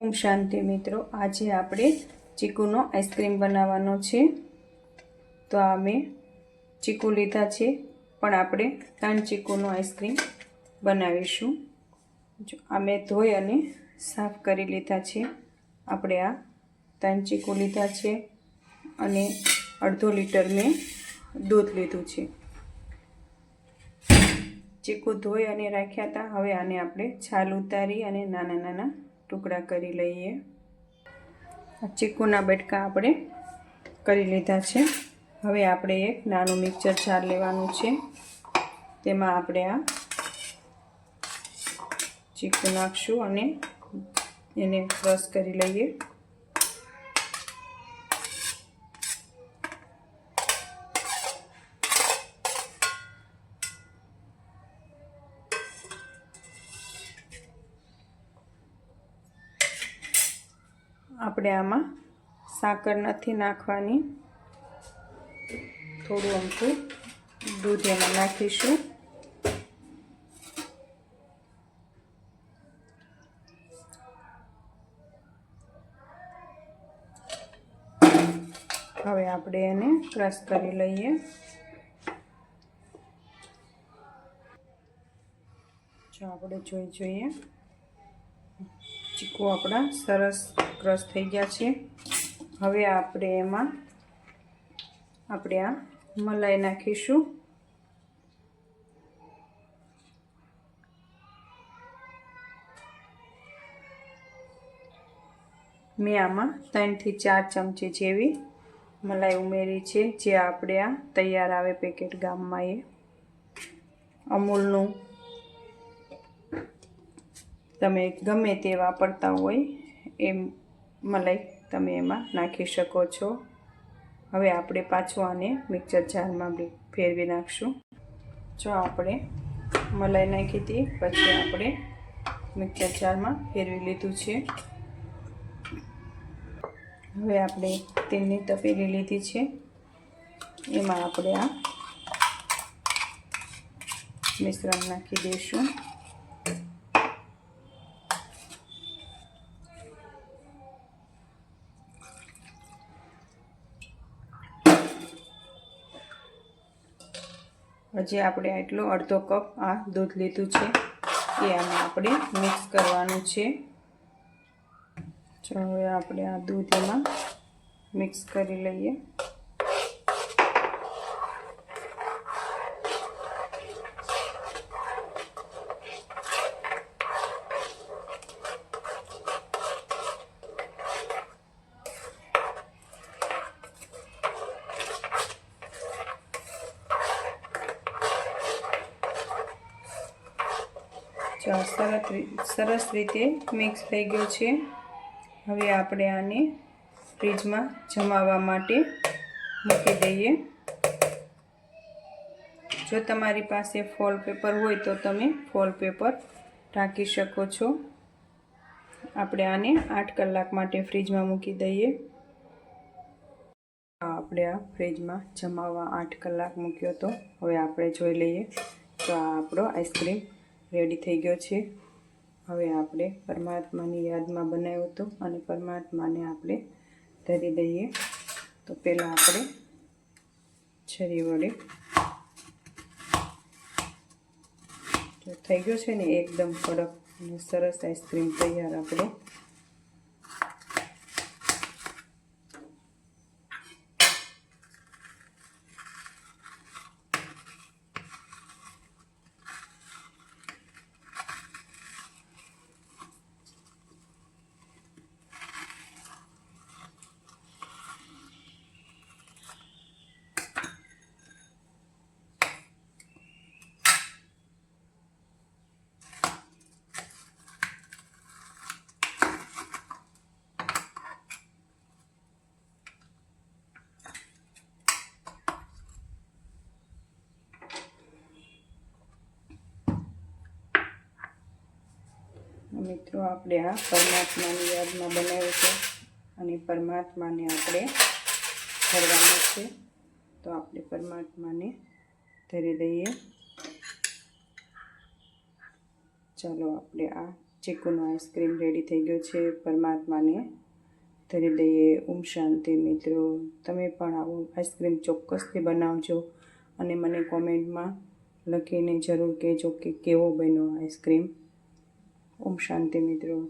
ओम शांति मित्रों, आज આપણે ચીકુનો આઈસ્ક્રીમ બનાવવાનો છે। તો આ મેં ચીકુ લીધા છે, પણ આપણે 3 ચીકુનો આઈસ્ક્રીમ બનાવીશું। જો આ મેં ધોઈ અને સાફ કરી લીધા છે। આપણે આ 3 ચીકુ લીધા છે અને અડધો લીટર મેં દૂધ લીધું છે। ચીકુ ધોઈ અને રાખ્યા હતા। હવે આને આપણે છાલ ઉતારી અને નાના નાના ટુકડા કરી લઈએ। ચીકુના બટકા આપણે કરી લીધા છે। હવે આપણે એક નાનું મિક્સર જાર લેવાનું છે। તેમાં આપણે આ ચીકુ નાખશું અને એને ક્રશ કરી લઈએ। આપણે આમાં સાકર નથી નાખવાની, થોડું અમથું દૂધ એમાં નાખીશું। હવે આપણે એને ક્રશ કરી લઈએ। જો આપણે જોઈએ ચીકુ આપણા સરસ ક્રશ થઈ ગયા છે। હવે આપણે એમાં આપણે આ મલાઈ નાખીશું। મેં આમાં 3 થી 4 ચમચી જેવી મલાઈ ઉમેરી છે, જે આપણે આ તૈયાર આવે પેકેટ ગામમાં એ અમૂલનું તમે ગમે તે વાપરતા હોય એ મલાઈ તમે એમાં નાખી શકો છો। હવે આપણે પાછું આને મિક્સર જારમાં ફેરવી નાખશું। જો આપણે મલાઈ નાખી હતી, પછી આપણે મિક્સર જારમાં ફેરવી લીધું છે। હવે આપણે તેલની તપેલી લીધી છે, એમાં આપણે આ મિશ્રણ નાખી દઈશું। હજી આપણે આટલો અડધો કપ આ દૂધ લીધું છે, એ આમાં આપણે મિક્સ કરવાનું છે। જો હવે આપણે આ દૂધ એમાં મિક્સ કરી લઈએ। સરસ રીતે મિક્સ થઈ ગયો છે। હવે આપણે આને ફ્રીજમાં જમાવવા માટે મૂકી દઈએ। જો તમારી પાસે ફોઇલ પેપર હોય તો તમે ફોઇલ પેપર ઢાંકી શકો છો। આપણે આને 8 કલાક માટે ફ્રીજમાં મૂકી દઈએ। આપણે આ ફ્રીજમાં જમાવવા 8 કલાક મૂક્યો તો હવે આપણે જોઈ લઈએ તો આ આપણો આઈસ્ક્રીમ રેડી થઈ ગયો છે। હવે આપણે પરમાત્માની યાદમાં બનાવ્યો હતો અને પરમાત્માને આપણે ધરી દઈએ। તો પહેલાં આપણે છરી વડે થઈ ગયો છે ને એકદમ કડક અને સરસ આઈસ્ક્રીમ તૈયાર આપણે। મિત્રો આપણે આ પરમાત્માની યાદમાં બનાવ્યો છે અને પરમાત્માને આપણે ધરવાનું છે। તો આપણે પરમાત્માને ધરી દઈએ। ચાલો આપણે આ ચીકુનો આઈસ્ક્રીમ રેડી થઈ ગયો છે. પરમાત્માને ધરી દઈએ. ઓમ શાંતિ મિત્રો. તમે પણ આવું આઈસ્ક્રીમ ચોક્કસથી બનાવજો અને મને કોમેન્ટમાં લખીને જરૂર કહેજો કે કેવો બન્યો આઈસ્ક્રીમ. ઓમ શાંતિ મિત્રો.